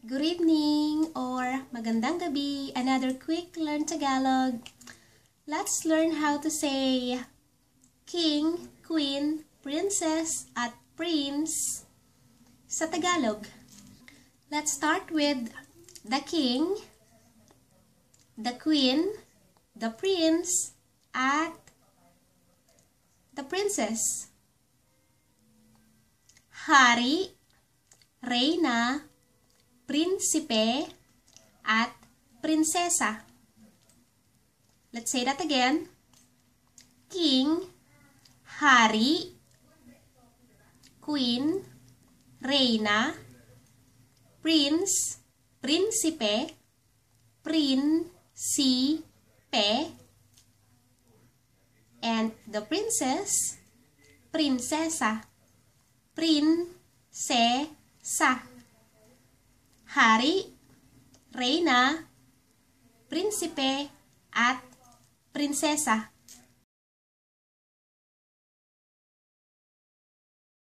Good evening or magandang gabi. Another quick learn Tagalog. Let's learn how to say king, queen, princess, at prince sa Tagalog. Let's start with the king, the queen, the prince, at the princess. Hari, reyna, prinsipe, at prinsesa. Let's say that again. King, hari, queen, reyna, prince, prinsipe, prinsip, and the princess, prinsesa. Prinsesa. Hari, reyna, prinsipe, at prinsesa.